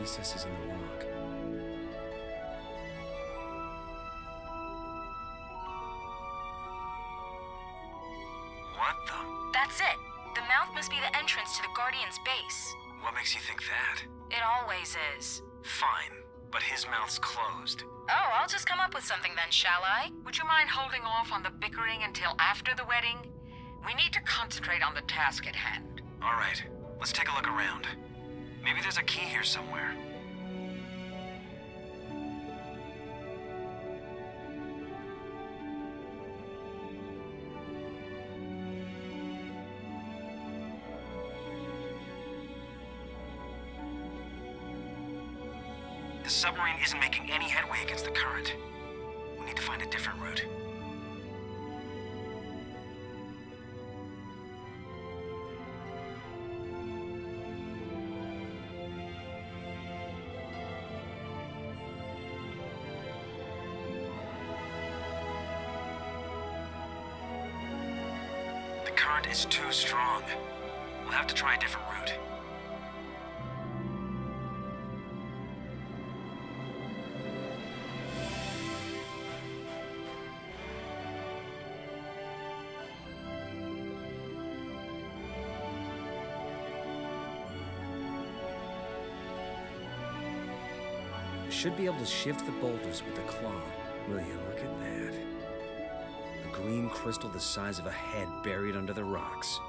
recesses in the rock. What the? That's it. The mouth must be the entrance to the Guardian's base. What makes you think that? It always is. Fine, but his mouth's closed. Oh, I'll just come up with something then, shall I? Would you mind holding off on the bickering until after the wedding? We need to concentrate on the task at hand. All right, let's take a look around. Maybe there's a key here somewhere. The submarine isn't making any headway against the current. We need to find a different route. The current is too strong. We'll have to try a different route. You should be able to shift the boulders with the claw. Will you look at that? A green crystal the size of a head buried under the rocks.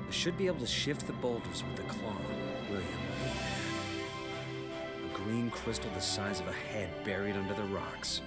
You should be able to shift the boulders with the claw. Will you look at that? A green crystal the size of a head buried under the rocks.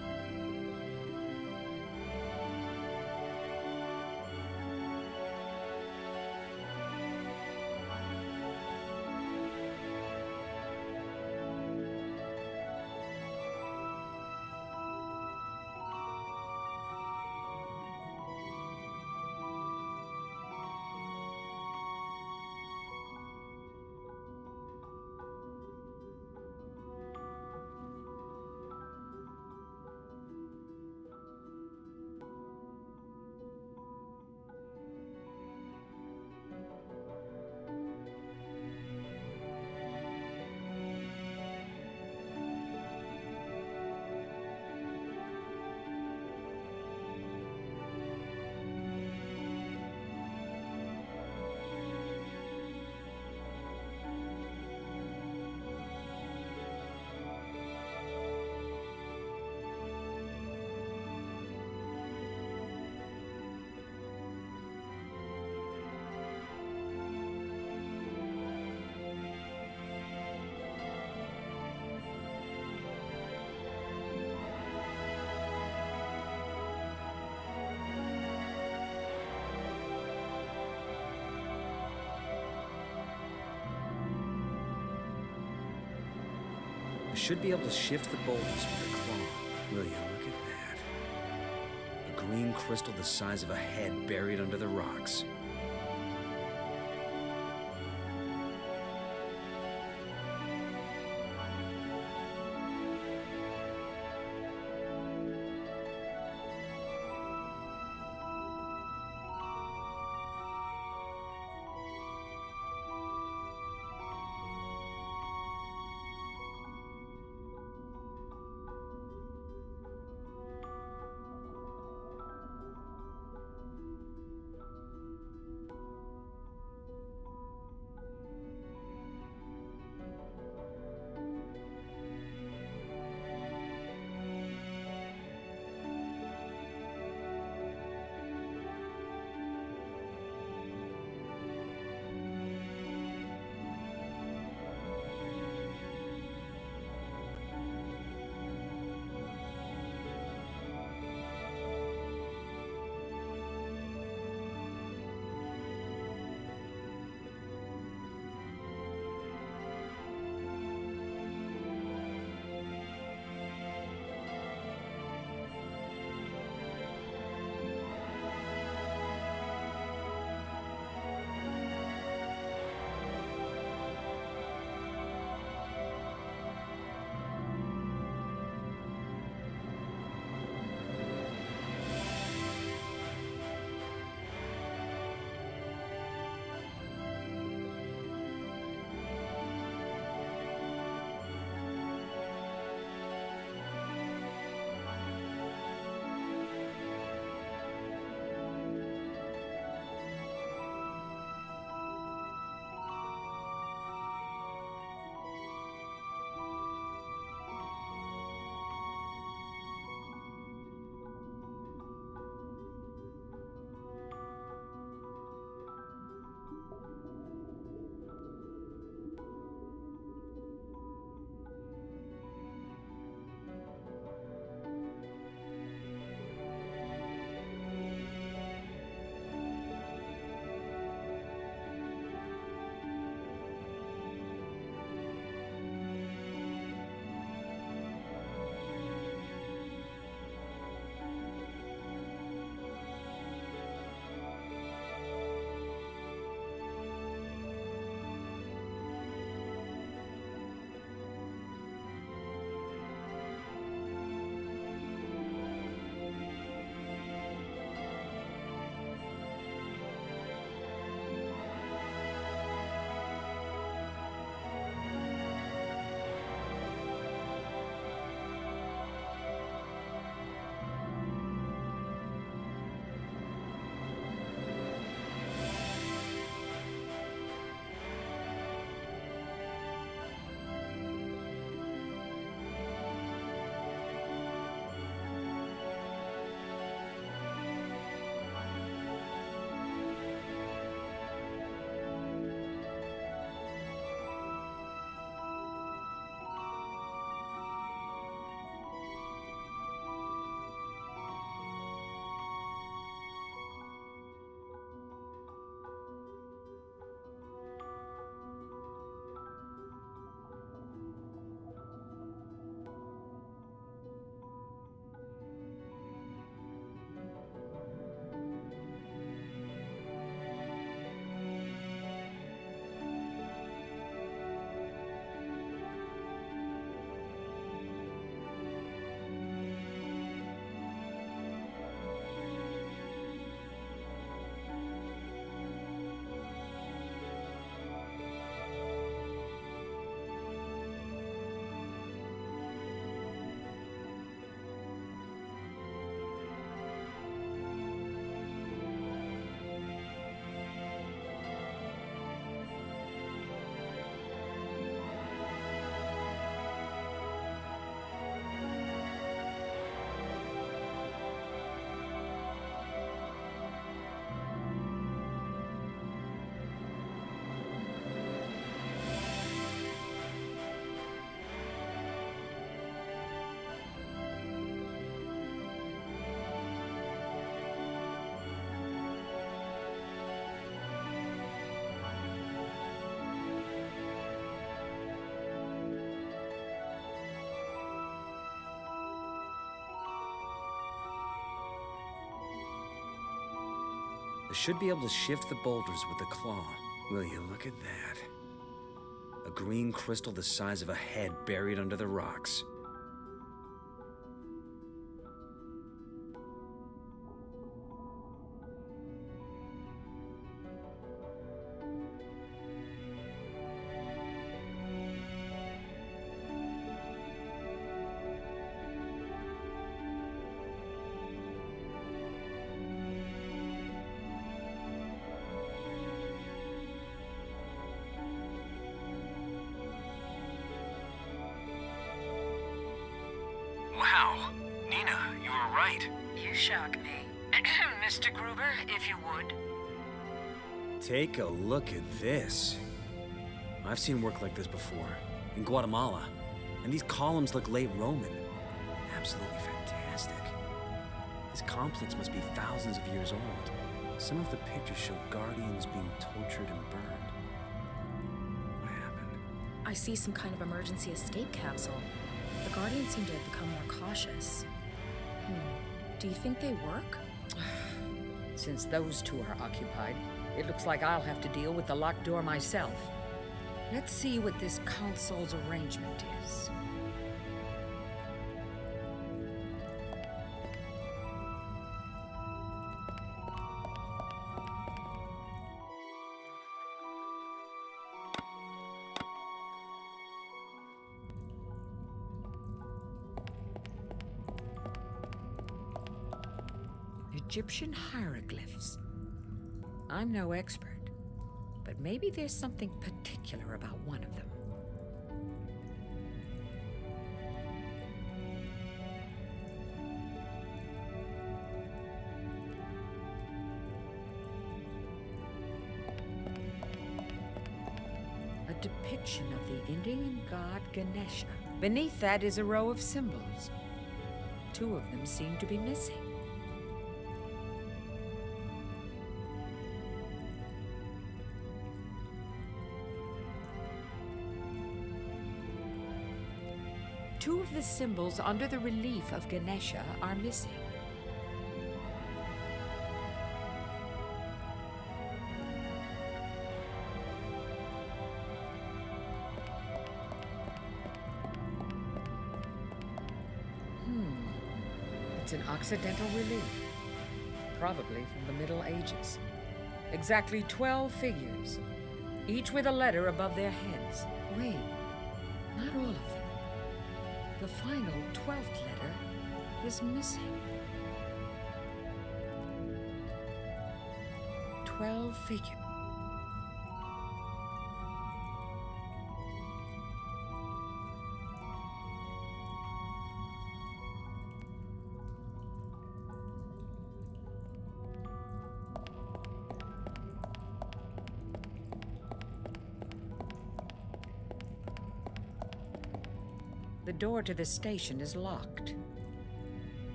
You should be able to shift the boulders with the claw. Will you look at that? A green crystal the size of a head buried under the rocks. I should be able to shift the boulders with the claw. Will you look at that? A green crystal the size of a head buried under the rocks. Wow. Nina, you were right. You shock me. Mr. Gruber, if you would. Take a look at this. I've seen work like this before, in Guatemala. And these columns look late Roman. Absolutely fantastic. This complex must be thousands of years old. Some of the pictures show guardians being tortured and burned. What happened? I see some kind of emergency escape capsule. The Guardians seem to have become more cautious. Do you think they work? Since those two are occupied, it looks like I'll have to deal with the locked door myself. Let's see what this console's arrangement is. Egyptian hieroglyphs. I'm no expert, but maybe there's something particular about one of them. A depiction of the Indian god Ganesha. Beneath that is a row of symbols. Two of them seem to be missing. Two of the symbols under the relief of Ganesha are missing. It's an Occidental relief, probably from the Middle Ages. Exactly 12 figures, each with a letter above their heads. Wait, not all of them. The final 12th letter is missing. 12 figures. The door to the station is locked.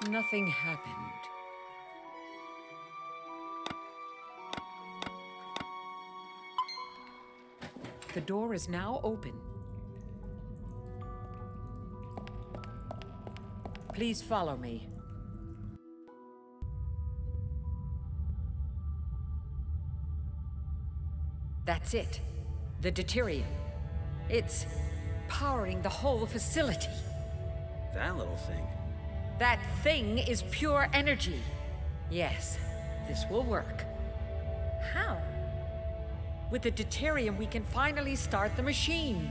Nothing happened. The door is now open. Please follow me. That's it. The deuterium. It's powering the whole facility. That little thing. That thing is pure energy. Yes, this will work. How? With the deuterium, we can finally start the machine.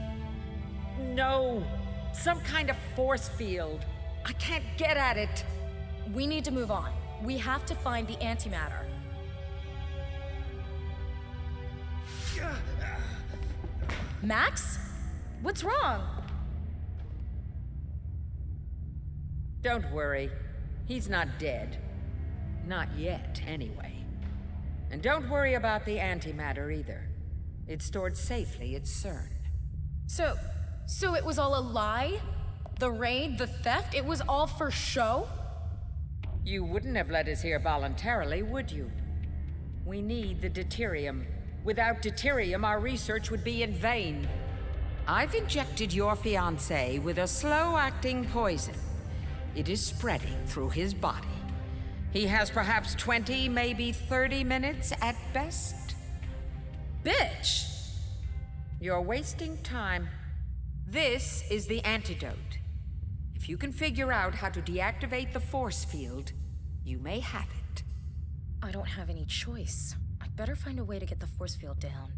No, some kind of force field. I can't get at it. We need to move on. We have to find the antimatter. Max? What's wrong? Don't worry. He's not dead. Not yet, anyway. And don't worry about the antimatter either. It's stored safely at CERN. So it was all a lie? The raid, the theft, it was all for show? You wouldn't have let us here voluntarily, would you? We need the deuterium. Without deuterium, our research would be in vain. I've injected your fiancé with a slow-acting poison. It is spreading through his body. He has perhaps 20, maybe 30 minutes at best. Bitch! You're wasting time. This is the antidote. If you can figure out how to deactivate the force field, you may have it. I don't have any choice. I'd better find a way to get the force field down.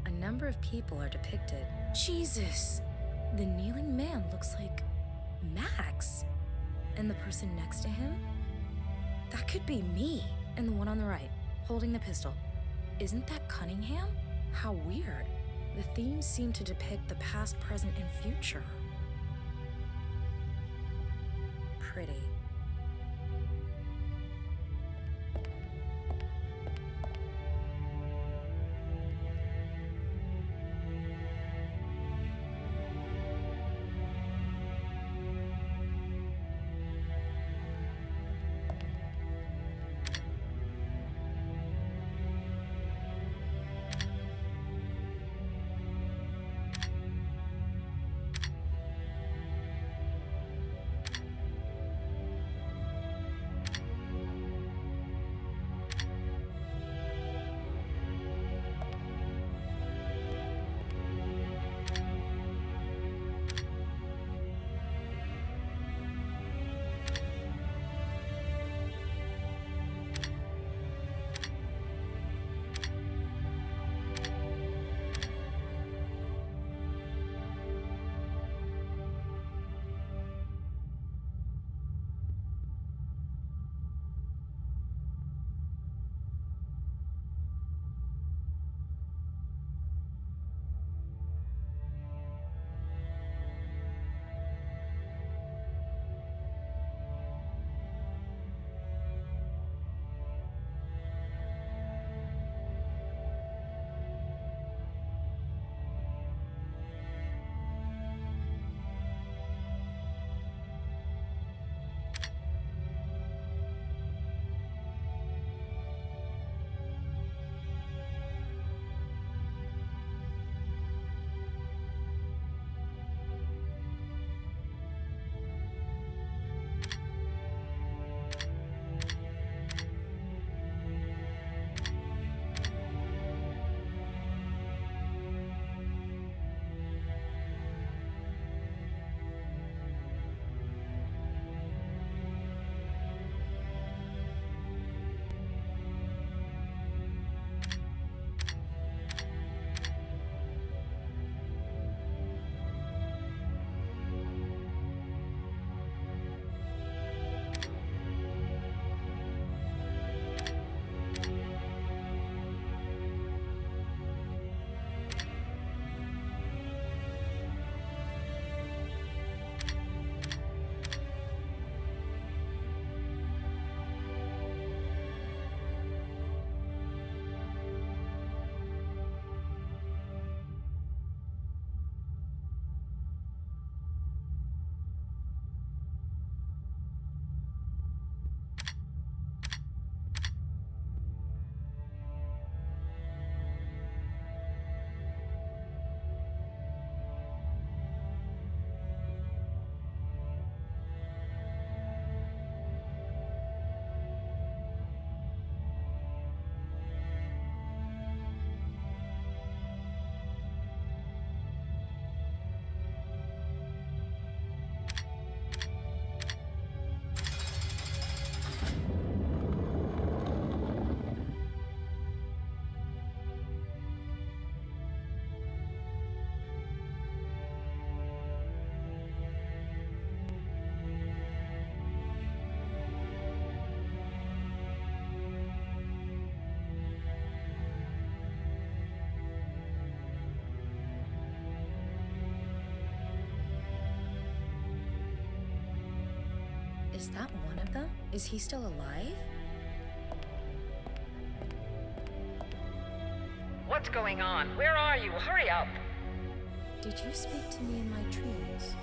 A number of people are depicted. Jesus! The kneeling man looks like Max. And the person next to him? That could be me. And the one on the right, holding the pistol. Isn't that Cunningham? How weird. The themes seem to depict the past, present, and future. Pretty. Is that one of them? Is he still alive? What's going on? Where are you? Hurry up! Did you speak to me in my dreams?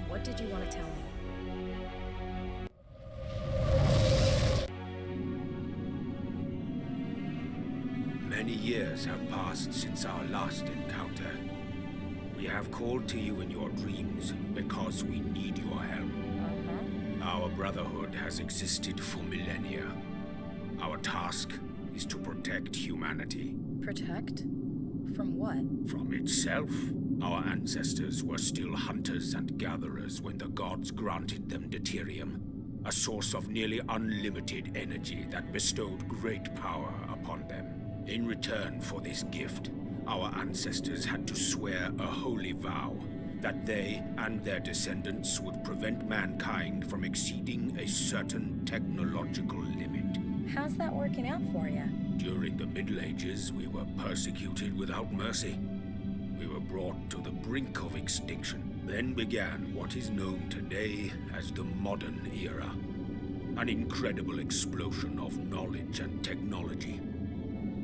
What did you want to tell me? Many years have passed since our last encounter. We have called to you in your dreams because we need your help. Our brotherhood has existed for millennia. Our task is to protect humanity. Protect? From what? From itself. Our ancestors were still hunters and gatherers when the gods granted them deuterium, a source of nearly unlimited energy that bestowed great power upon them. In return for this gift, our ancestors had to swear a holy vow that they and their descendants would prevent mankind from exceeding a certain technological limit. How's that working out for you? During the Middle Ages, we were persecuted without mercy. We were brought to the brink of extinction. Then began what is known today as the modern era. An incredible explosion of knowledge and technology.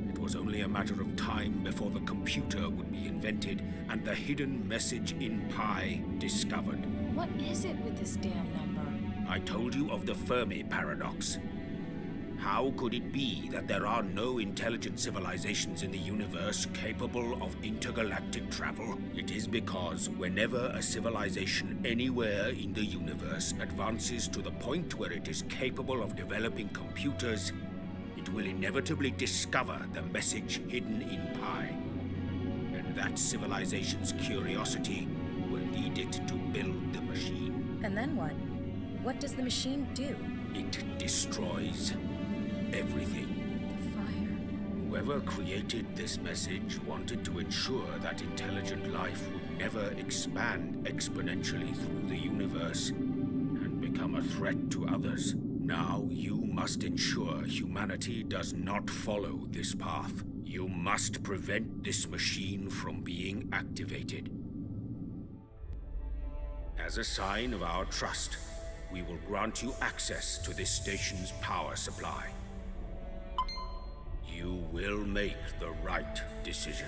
It was only a matter of time before the computer would be invented and the hidden message in Pi discovered. What is it with this damn number? I told you of the Fermi paradox. How could it be that there are no intelligent civilizations in the universe capable of intergalactic travel? It is because whenever a civilization anywhere in the universe advances to the point where it is capable of developing computers, it will inevitably discover the message hidden in Pi. And that civilization's curiosity will lead it to build the machine. And then what? What does the machine do? It destroys everything. The fire. Whoever created this message wanted to ensure that intelligent life would never expand exponentially through the universe and become a threat to others. Now you must ensure humanity does not follow this path. You must prevent this machine from being activated. As a sign of our trust, we will grant you access to this station's power supply. You will make the right decision.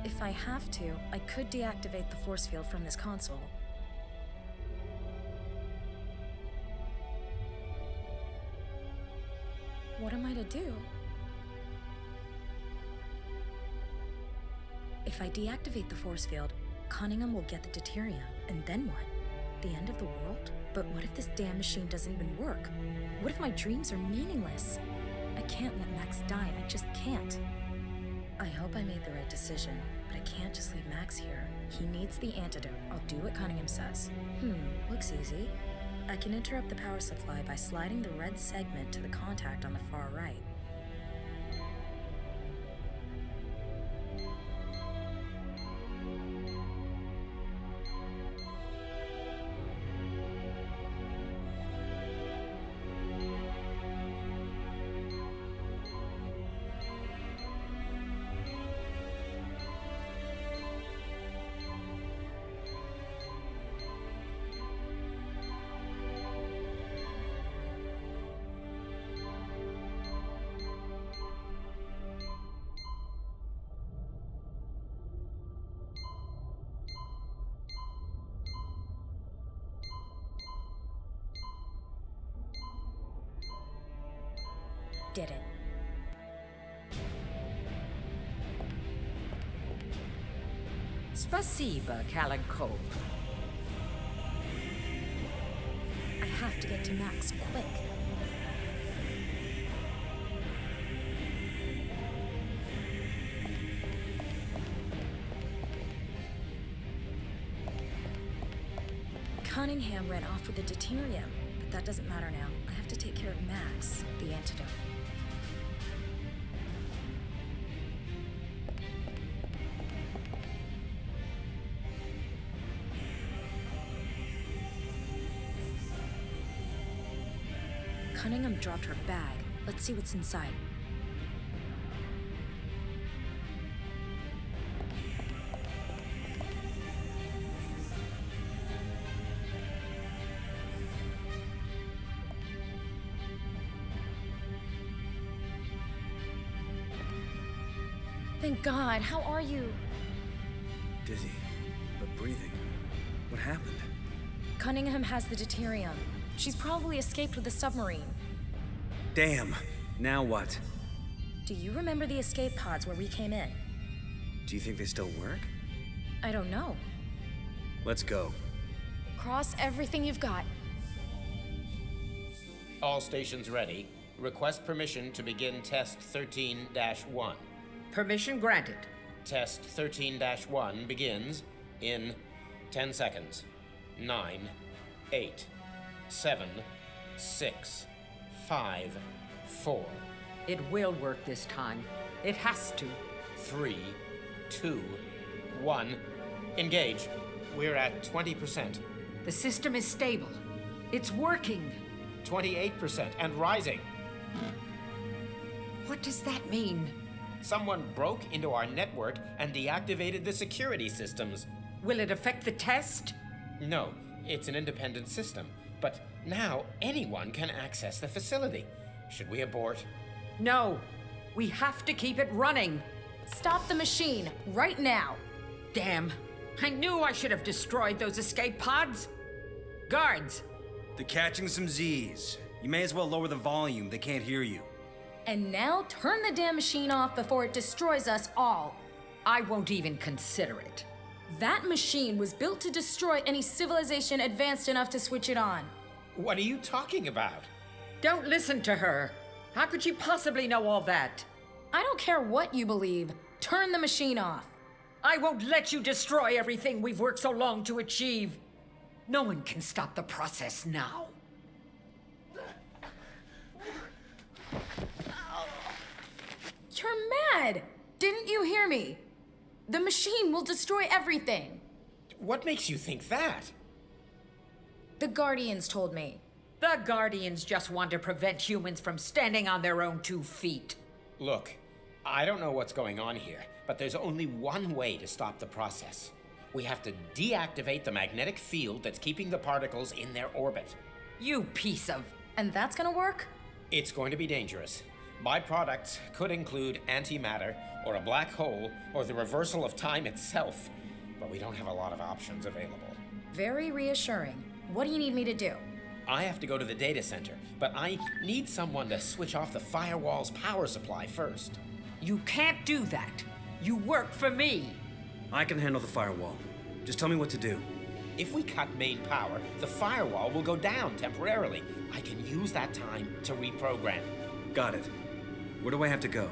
If I have to, I could deactivate the force field from this console. What am I to do? If I deactivate the force field, Cunningham will get the deuterium, and then what? The end of the world? But what if this damn machine doesn't even work? What if my dreams are meaningless? I can't let Max die, I just can't. I hope I made the right decision, but I can't just leave Max here. He needs the antidote. I'll do what Cunningham says. Looks easy. I can interrupt the power supply by sliding the red segment to the contact on the far right. Did it. Spasiba, Kalanko. I have to get to Max quick. Cunningham ran off with the deuterium, but that doesn't matter now. I have to take care of Max, the antidote. Cunningham dropped her bag. Let's see what's inside. Thank God. How are you? Dizzy, but breathing. What happened? Cunningham has the deuterium. She's probably escaped with the submarine. Damn. Now what? Do you remember the escape pods where we came in? Do you think they still work? I don't know. Let's go. Cross everything you've got. All stations ready. Request permission to begin Test 13-1. Permission granted. Test 13-1 begins in 10 seconds. 9, 8, 7, 6, 5, 4, It will work this time. It has to. 3, 2, 1. Engage. We're at 20%, The system is stable. It's working. 28%, and rising. What does that mean? Someone broke into our network and deactivated the security systems. Will it affect the test? No, it's an independent system. But now anyone can access the facility. Should we abort? No. We have to keep it running. Stop the machine, right now. Damn. I knew I should have destroyed those escape pods. Guards, They're catching some Z's. You may as well lower the volume. They can't hear you. And now turn the damn machine off before it destroys us all. I won't even consider it. That machine was built to destroy any civilization advanced enough to switch it on. What are you talking about? Don't listen to her. How could she possibly know all that? I don't care what you believe. Turn the machine off. I won't let you destroy everything we've worked so long to achieve. No one can stop the process now. You're mad! Didn't you hear me? The machine will destroy everything. What makes you think that? The Guardians told me. The Guardians just want to prevent humans from standing on their own 2 feet. Look, I don't know what's going on here, but there's only one way to stop the process. We have to deactivate the magnetic field that's keeping the particles in their orbit. You piece of... And that's gonna work? It's going to be dangerous. Byproducts could include antimatter, or a black hole, or the reversal of time itself. But we don't have a lot of options available. Very reassuring. What do you need me to do? I have to go to the data center, but I need someone to switch off the firewall's power supply first. You can't do that. You work for me. I can handle the firewall. Just tell me what to do. If we cut main power, the firewall will go down temporarily. I can use that time to reprogram. Got it. Where do I have to go?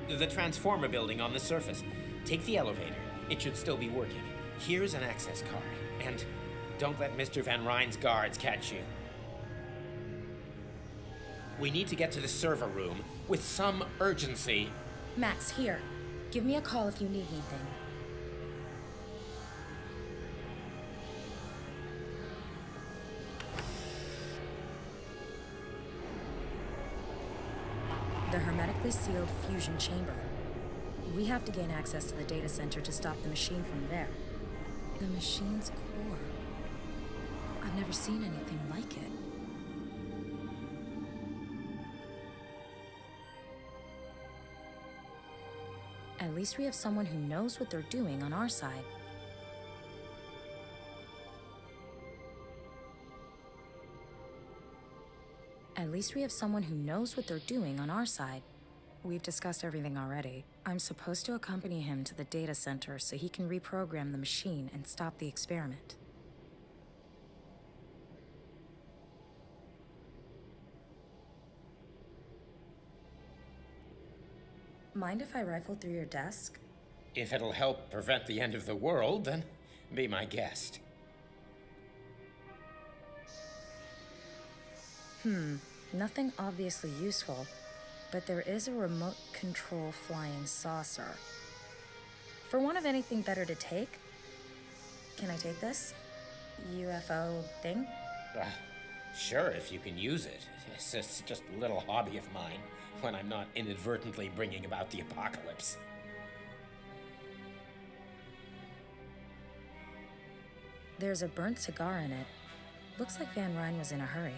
The transformer building on the surface. Take the elevator. It should still be working. Here's an access card. And don't let Mr. Van Ryn's guards catch you. We need to get to the server room with some urgency. Max, here. Give me a call if you need anything. The hermetically sealed fusion chamber. We have to gain access to the data center to stop the machine from there. The machine's core. I've never seen anything like it. At least we have someone who knows what they're doing on our side. At least we have someone who knows what they're doing on our side. We've discussed everything already. I'm supposed to accompany him to the data center so he can reprogram the machine and stop the experiment. Mind if I rifle through your desk? If it'll help prevent the end of the world, then be my guest. Nothing obviously useful, but there is a remote control flying saucer. For want of anything better to take, can I take this UFO thing? Sure, if you can use it. It's just a little hobby of mine when I'm not inadvertently bringing about the apocalypse. There's a burnt cigar in it. Looks like Van Ryn was in a hurry.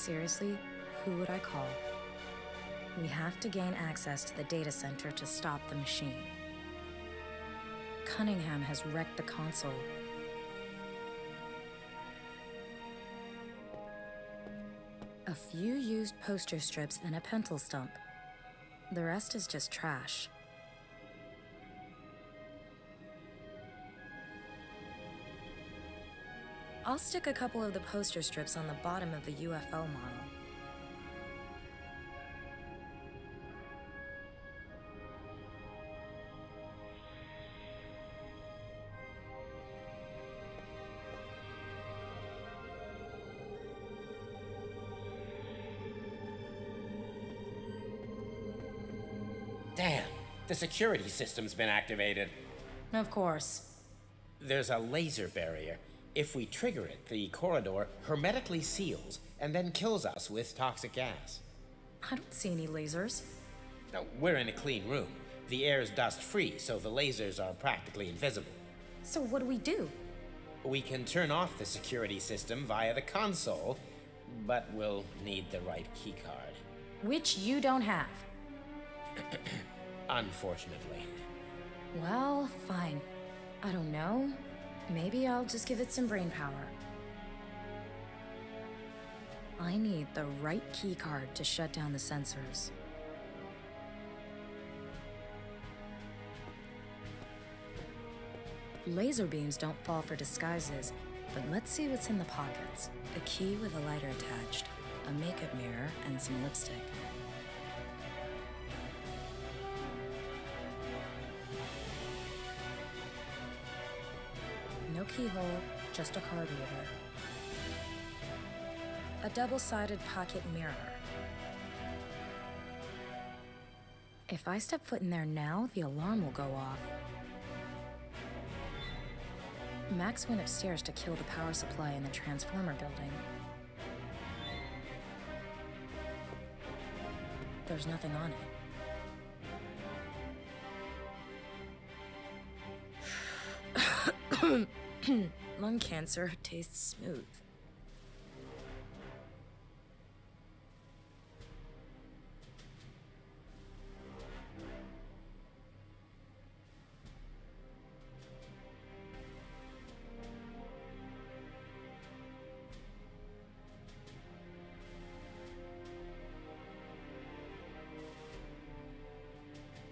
Seriously, who would I call? We have to gain access to the data center to stop the machine. Cunningham has wrecked the console. A few used poster strips and a pencil stump. The rest is just trash. I'll stick a couple of the poster strips on the bottom of the UFO model. Damn, the security system's been activated. Of course. There's a laser barrier. If we trigger it, the corridor hermetically seals and then kills us with toxic gas. I don't see any lasers. Now, we're in a clean room. The air's dust-free, so the lasers are practically invisible. So what do we do? We can turn off the security system via the console, but we'll need the right keycard. Which you don't have. Unfortunately. Well, fine. I don't know. Maybe I'll just give it some brain power. I need the right keycard to shut down the sensors. Laser beams don't fall for disguises, but let's see what's in the pockets. A key with a lighter attached, a makeup mirror, and some lipstick. No keyhole, just a card reader. A double-sided pocket mirror. If I step foot in there now, the alarm will go off. Max went upstairs to kill the power supply in the transformer building. There's nothing on it. Lung cancer tastes smooth.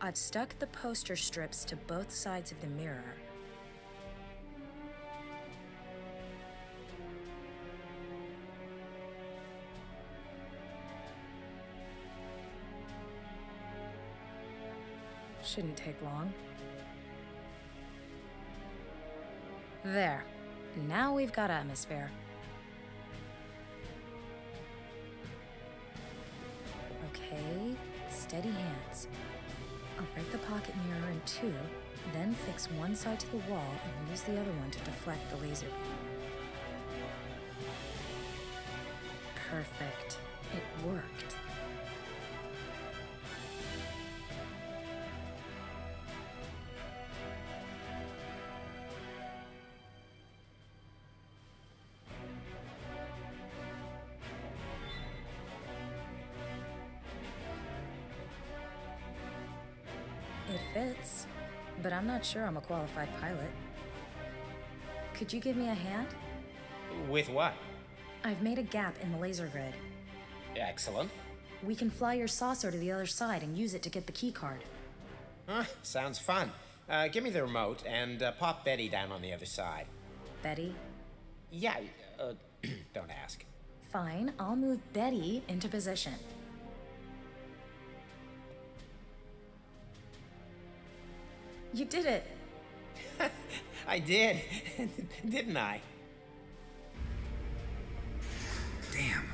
I've stuck the poster strips to both sides of the mirror. Shouldn't take long. There. Now we've got atmosphere. Okay, steady hands. I'll break the pocket mirror in two, then fix one side to the wall and use the other one to deflect the laser beam. Perfect. It worked. It fits, but I'm not sure I'm a qualified pilot. Could you give me a hand? With what? I've made a gap in the laser grid. Excellent. We can fly your saucer to the other side and use it to get the keycard. Huh, sounds fun. Give me the remote and pop Betty down on the other side. Betty? Yeah, don't ask. Fine, I'll move Betty into position. You did it! I did, didn't I? Damn.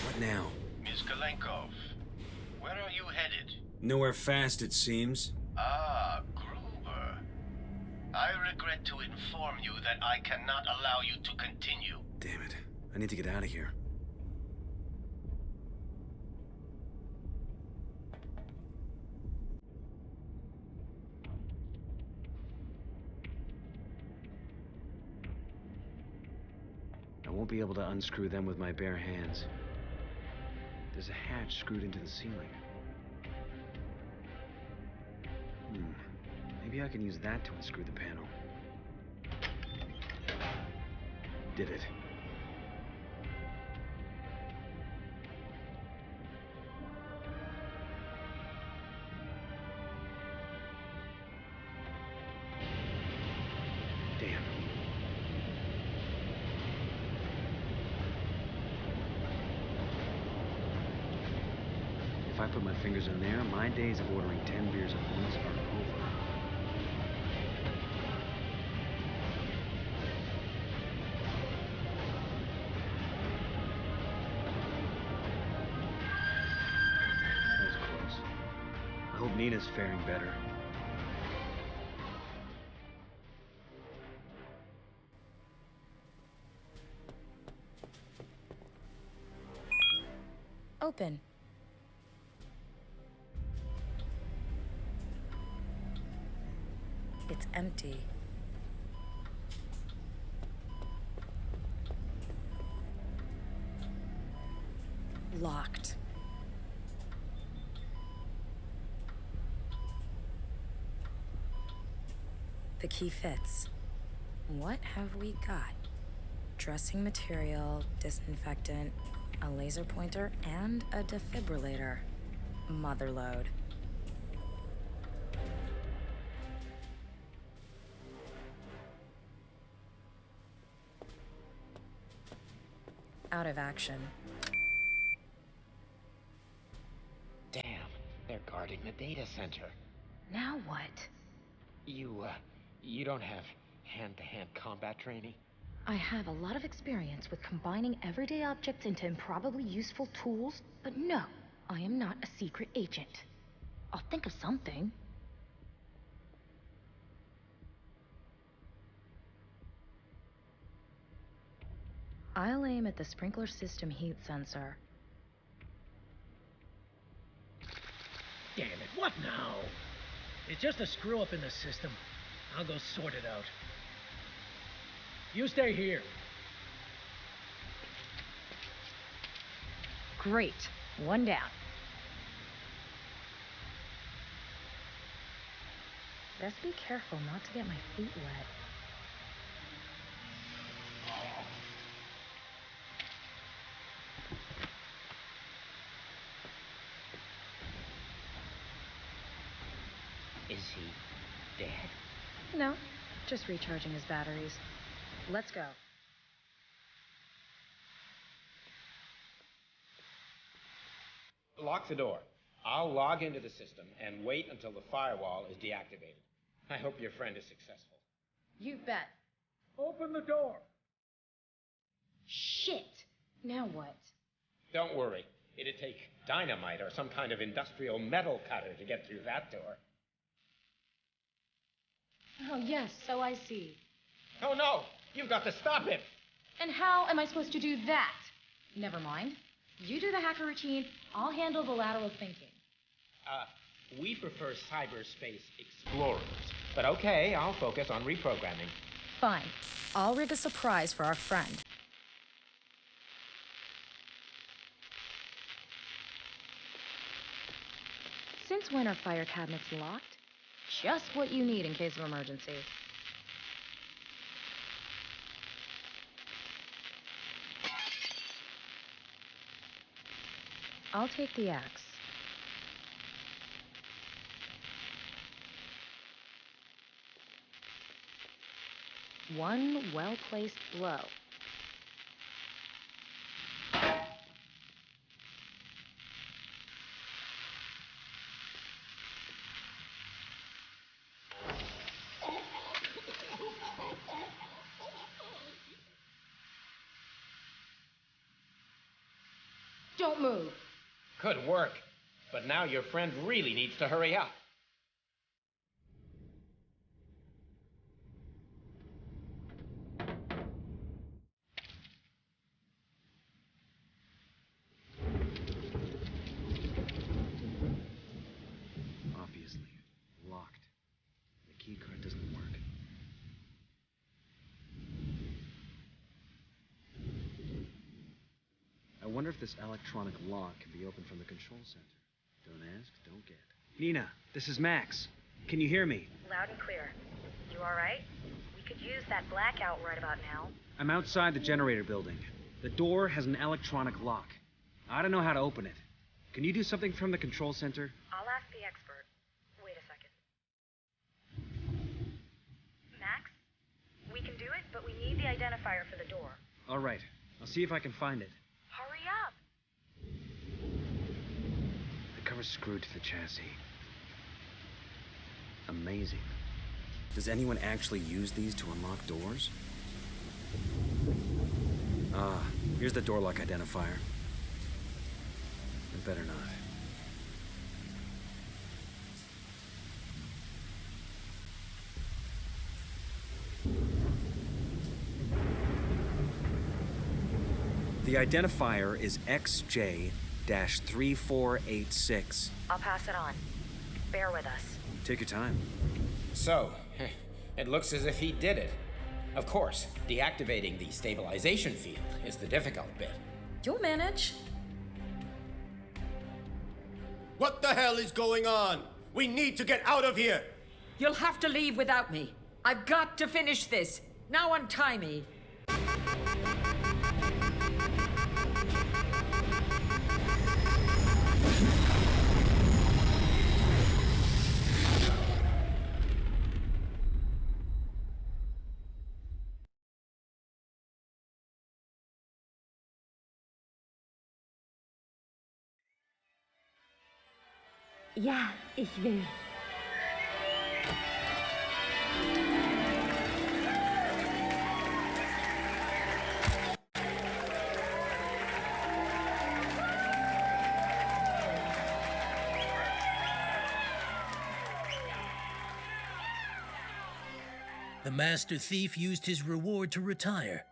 What now? Ms. Kalenkov, where are you headed? Nowhere fast, it seems. Ah, Gruber. I regret to inform you that I cannot allow you to continue. Damn it. I need to get out of here. I won't be able to unscrew them with my bare hands. There's a hatch screwed into the ceiling. Maybe I can use that to unscrew the panel. Did it. Damn. If I put my fingers in there, my days of ordering 10 beers at once are over. That was close. I hope Nina's faring better. Open. It's empty. Locked. The key fits. What have we got? Dressing material, disinfectant, a laser pointer, and a defibrillator. Motherload. Out of action. Damn, they're guarding the data center. Now what? You don't have hand-to-hand combat training? I have a lot of experience with combining everyday objects into improbably useful tools, but no, I am not a secret agent. I'll think of something. I'll aim at the sprinkler system heat sensor. Damn it, what now? It's just a screw-up in the system. I'll go sort it out. You stay here. Great. One down. Best be careful not to get my feet wet. Is he dead? No, just recharging his batteries. Let's go. Lock the door. I'll log into the system and wait until the firewall is deactivated. I hope your friend is successful. You bet. Open the door. Shit! Now what? Don't worry. It'd take dynamite or some kind of industrial metal cutter to get through that door. Oh, yes, so I see. Oh no! You've got to stop him! And how am I supposed to do that? Never mind. You do the hacker routine, I'll handle the lateral thinking. We prefer cyberspace explorers. But okay, I'll focus on reprogramming. Fine. I'll rig a surprise for our friend. Since when are fire cabinets locked? Just what you need in case of emergency. I'll take the axe. One well-placed blow. Don't move. Good work. But now your friend really needs to hurry up. Obviously. Locked. The keycard doesn't work. I wonder if this electronic lock can be opened from the control center. Don't ask, don't get. Nina, this is Max. Can you hear me? Loud and clear. You all right? We could use that blackout right about now. I'm outside the generator building. The door has an electronic lock. I don't know how to open it. Can you do something from the control center? I'll ask the expert. Wait a second. Max? We can do it, but we need the identifier for the door. All right. I'll see if I can find it. Hurry up! The cover's screwed to the chassis. Amazing. Does anyone actually use these to unlock doors? Ah, here's the door lock identifier. It better not. The identifier is XJ-3486. I'll pass it on. Bear with us. Take your time. So, it looks as if he did it. Of course, deactivating the stabilization field is the difficult bit. You'll manage. What the hell is going on? We need to get out of here! You'll have to leave without me. I've got to finish this. Now untie me. Ja, ich will. The master thief used his reward to retire.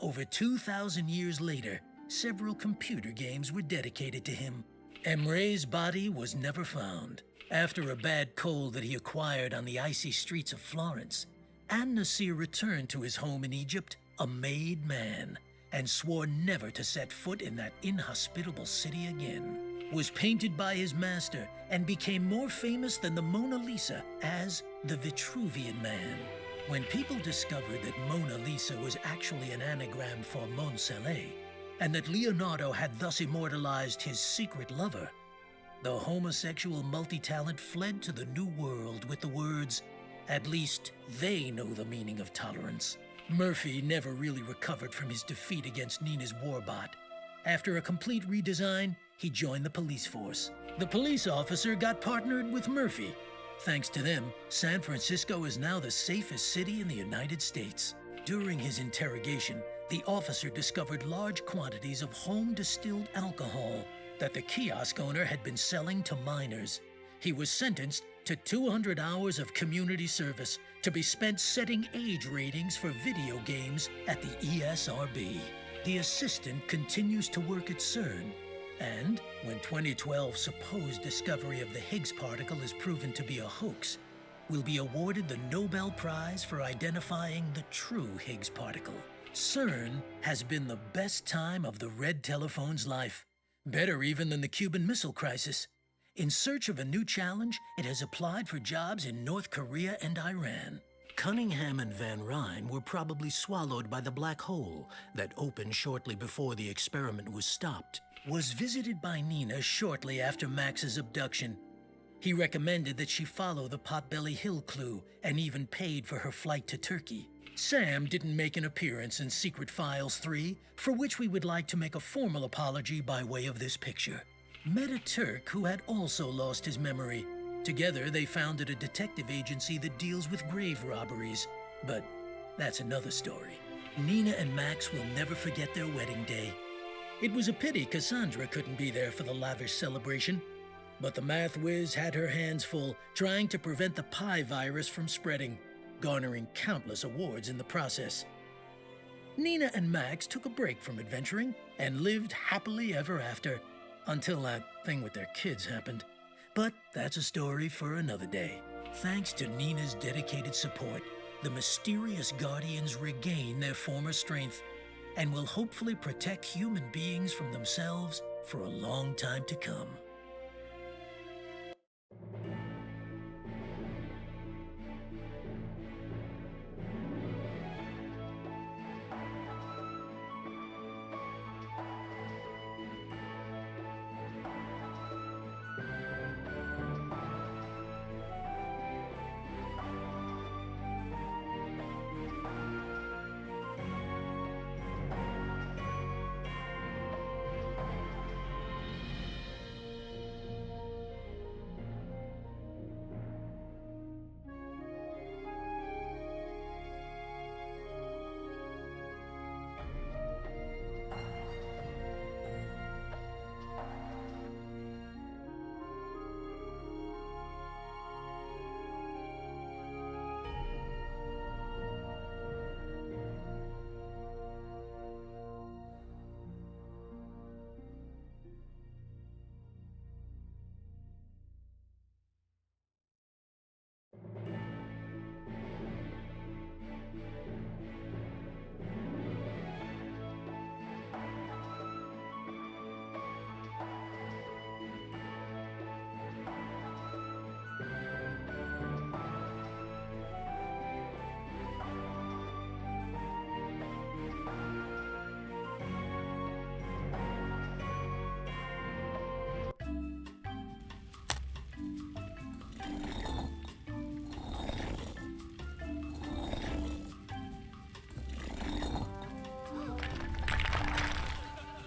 Over 2,000 years later, several computer games were dedicated to him. Emre's body was never found. After a bad cold that he acquired on the icy streets of Florence, An-Nasir returned to his home in Egypt a made man and swore never to set foot in that inhospitable city again. Was painted by his master and became more famous than the Mona Lisa as the Vitruvian Man. When people discovered that Mona Lisa was actually an anagram for Mont Soleil, and that Leonardo had thus immortalized his secret lover, the homosexual multi-talent fled to the New World with the words, "At least they know the meaning of tolerance." Murphy never really recovered from his defeat against Nina's warbot. After a complete redesign, he joined the police force. The police officer got partnered with Murphy. Thanks to them, San Francisco is now the safest city in the United States. During his interrogation, the officer discovered large quantities of home-distilled alcohol that the kiosk owner had been selling to minors. He was sentenced to 200 hours of community service to be spent setting age ratings for video games at the ESRB. The assistant continues to work at CERN, and when 2012's supposed discovery of the Higgs particle is proven to be a hoax, will be awarded the Nobel Prize for identifying the true Higgs particle. CERN has been the best time of the red telephone's life, better even than the Cuban Missile Crisis. In search of a new challenge, it has applied for jobs in North Korea and Iran. Cunningham and Van Ryn were probably swallowed by the black hole that opened shortly before the experiment was stopped. Was visited by Nina shortly after Max's abduction. He recommended that she follow the Potbelly Hill clue and even paid for her flight to Turkey. Sam didn't make an appearance in Secret Files 3, for which we would like to make a formal apology by way of this picture. Met a Turk who had also lost his memory. Together, they founded a detective agency that deals with grave robberies. But that's another story. Nina and Max will never forget their wedding day. It was a pity Cassandra couldn't be there for the lavish celebration, but the math whiz had her hands full trying to prevent the pi virus from spreading, garnering countless awards in the process. Nina and Max took a break from adventuring and lived happily ever after, until that thing with their kids happened. But that's a story for another day. Thanks to Nina's dedicated support, the mysterious Guardians regained their former strength. and will hopefully protect human beings from themselves for a long time to come.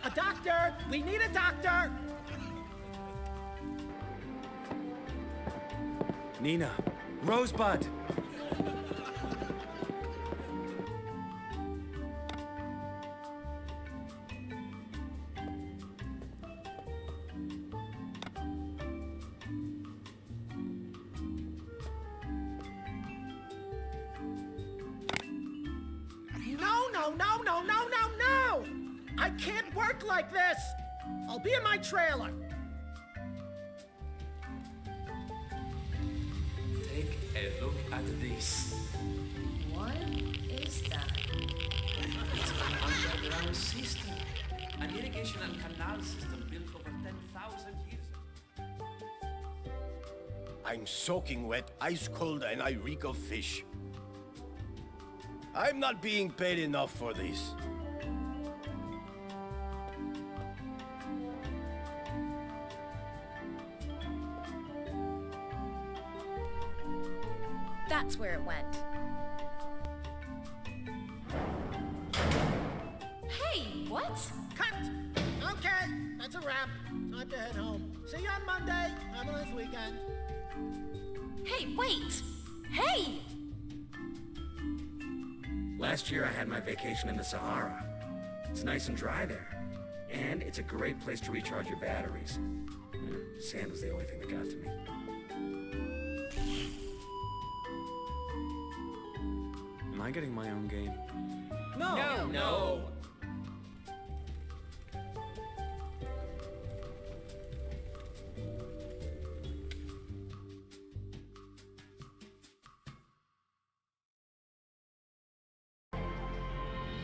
A doctor! We need a doctor! Nina, Rosebud! No! I can't work like this! I'll be in my trailer. Take a look at this. What is that? It's an underground system. An irrigation and canal system built over 10,000 years ago. I'm soaking wet, ice cold, and I reek of fish. I'm not being paid enough for this. That's where it went. Hey, what? Cut! Okay, that's a wrap. Time to head home. See you on Monday. Have a nice weekend. Hey, wait! Hey! Last year I had my vacation in the Sahara. It's nice and dry there. And it's a great place to recharge your batteries. Sand was the only thing that got to me. Am I getting my own game? No!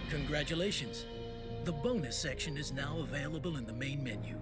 Congratulations. The bonus section is now available in the main menu.